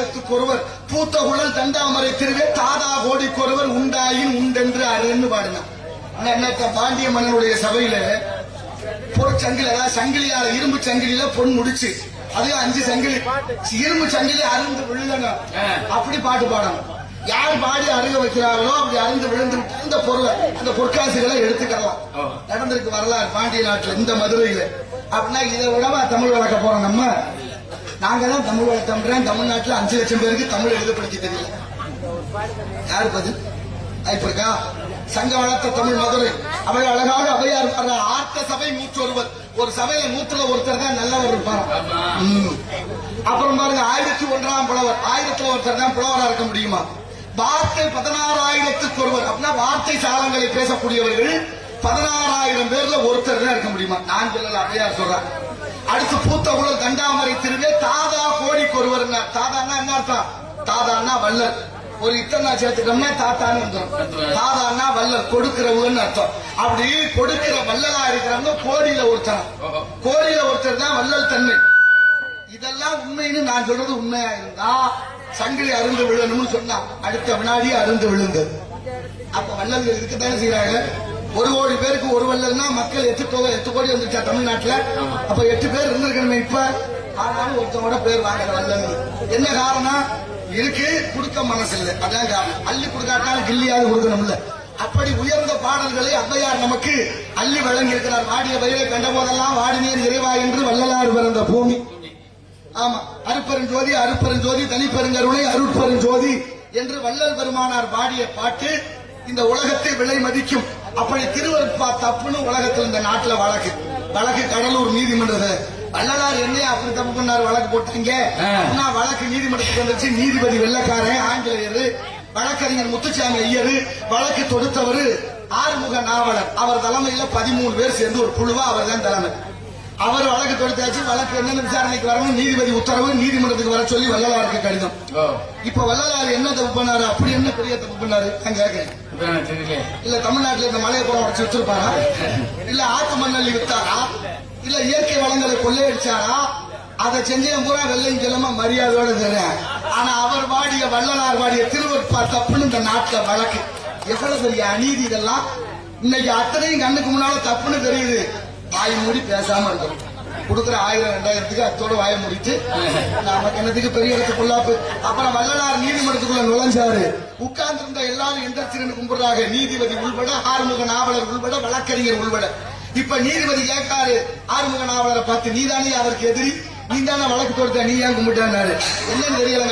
16,000 ஒருவர் பூத்த குழல் தண்டாமரை திருவே தாதா கோடிக்கு ஒருவர் உண்டாயின் உண்டென்று அருன்னு பாடினான். பாண்டிய மன்னனுடைய சபையில பொற்சங்கிலி, அதாவது சங்கிலியால இரும்பு சங்கிலியில பொன் முடிச்சு, அது 5 சங்கிலி, இரும்பு சங்கிலி அருந்து விழுங்க, அப்படி பாட்டு பாடணும். யார் பாடி அருக வைக்கிறார்களோ அப்படி அருந்து விழுந்து இந்த பொருளை, அந்த பொற்காசுகளை எடுத்துக்கலாம். நடந்திருக்கு வரலாறு பாண்டிய நாட்டுல, இந்த மதுரையில. அப்படின்னா இதை விடவா தமிழ் வளர்க்க போறோம் நம்ம? நாங்க தான் தமிழ் வளர்த்தோம். தமிழ்நாட்டுல 5 லட்சம் பேருக்கு தமிழ் எழுத படிக்க தெரியல. யாரு பதில்? இப்ப இருக்கா சங்க வளர்த்த தமிழ் மதுரை. அவை அழகாக அவையார் ஆர்த்த சபை 101. ஒரு சபையில 100ல ஒருத்தர் தான் நல்லவர் இருப்பார். அப்புறம் பாருங்க 1001ஆம் புலவர், 1000ல ஒருத்தர் தான் புலவரா இருக்க முடியுமா? வார்த்தை 16,000 ஒருவர். அப்படின்னா வார்த்தை சாலங்களை பேசக்கூடியவர்கள் 16,000 பேர்ல ஒருத்தர் தான் இருக்க முடியுமா? நான் சொல்லல, அவையார் சொல்றேன். அடுத்து பூத்த குழல் தண்டாமரை திருவே தாதா கோடிக்கு ஒருவர். தாதான்னா என்ன அர்த்தம்? தாதான்னா வள்ளல். ஒரு இத்தனை சேர்த்துட்டோம்னா தாத்தான்னு வந்துடும். தாதான்னா வள்ளல், கொடுக்கிறவன்னு அர்த்தம். அப்படி கொடுக்கிற வள்ளலா இருக்கிறவங்க கோடியில ஒருத்தர். கோடியில ஒருத்தர் தான் வள்ளல் தன்மை. இதெல்லாம் உண்மைன்னு நான் சொல்றது உண்மையா இருந்தா சங்கிலி அருந்து விழணும்னு சொன்னா அடுத்த வினாடியே அருந்து விழுந்தது. அப்ப வள்ளல்கள் இருக்கத்தானே செய்யறாங்க. 1 கோடி பேருக்கு ஒரு வள்ளல்னா மக்கள் 8 கோடி வந்துச்சா தமிழ்நாட்டுல? அப்ப 8 பேர் இருந்திருக்கணுமே. இப்ப ஆனாலும் ஒருத்தவோட பேர் வாங்குற வள்ளல். என்ன காரணம்? இருக்கு, கொடுக்க மனசு இல்லை, அதான் காரணம். அள்ளி கொடுக்காட்டாலும் கில்லியாவது கொடுக்கணும்ல. அப்படி உயர்ந்த பாடல்களை ஔவையார் நமக்கு அள்ளி வழங்கி இருக்கிறார். வாடிய வயிறை கண்ட போதெல்லாம் வாடினேர் இறைவா என்று வள்ளலார் பிறந்த பூமி. ஆமா, அருப்பெருஞ்சோதி அருப்பெருஞ்சோதி தனிப்பெருங்கருணை அருட்பெருஞ்சோதி என்று வள்ளல் பெருமானார் பாடிய பாட்டு இந்த உலகத்தை விலை மதிக்கும். அப்படி திருவருட்பா தப்புன்னு உலகத்தில் இந்த நாட்டுல வழக்கு கடலூர் நீதிமன்றத்தை வள்ளலார் என்னைய அப்படி தப்பு பண்ணாரு வழக்கு போட்டாங்க. வழக்கு நீதிமன்றத்துக்கு வந்துச்சு. நீதிபதி வெள்ளக்காரன் ஆங்கிலேயரு, வழக்கறிஞர் முத்துச்சாமி ஐயரு, வழக்கு தொடுத்தவர் ஆறுமுக நாவலர். அவர் தலைமையில 13 பேர் சேர்ந்து ஒரு குழுவா அவர் தான் தலைமை. அவர் வழக்கு தொடுத்தாச்சு. வழக்கு என்னென்ன விசாரணைக்கு வரணும் நீதிபதி உத்தரவு. நீதிமன்றத்துக்கு வர சொல்லி வள்ளலாருக்கு கடிதம். இப்ப வள்ளலார் என்ன தப்பு பண்ணாரு? அப்படி என்ன பெரிய தப்பு பண்ணாரு நான் கேட்கிறேன். இல்ல தமிழ்நாட்டுல இந்த மலையை புறம் உடச்சு வச்சிருப்பாரா? இல்ல ஆத்து மண்ணள்ளி வித்தாரா? இல்ல இயற்கை வளங்களை கொள்ளையடிச்சாரா? அதை செஞ்சேன் பூரா வெள்ளையும் கிழமை மரியாதையோட தெரியும். ஆனா அவர் வாடிய வள்ளலார் வாடிய திருவருட்பா தப்புன்னு இந்த நாட்டுல வழக்கு. எவ்வளவு பெரிய அநீதி இதெல்லாம். இன்னைக்கு அத்தனையும் கண்ணுக்கு முன்னால தப்புன்னு தெரியுது. வாய் மூடி பேசாம இருக்கும். கொடுக்குற 1000 2000க்கு அத்தோட வாய முடிச்சு நாம கிணத்துக்கு பெரிய இடத்து பொல்லாப்பு. அப்புறம் வள்ளலார் நீதிமன்றத்துக்குள்ள நுழைஞ்சாரு. உட்கார்ந்து இருந்த எல்லாரும் எந்த திறனு கும்பிடுறாங்க. நீதிபதி உள்பட, ஆறுமுக நாவலர் உள்பட, வழக்கறிஞர் உள்பட. இப்ப நீதிபதி கேட்காரு ஆறுமுக நாவலரை பார்த்து, நீதானே அவருக்கு எதிரி, நீ தானே வழக்கு தொடுத்த, நீ ஏன் கும்பிட்டாரு? என்னன்னு தெரியல.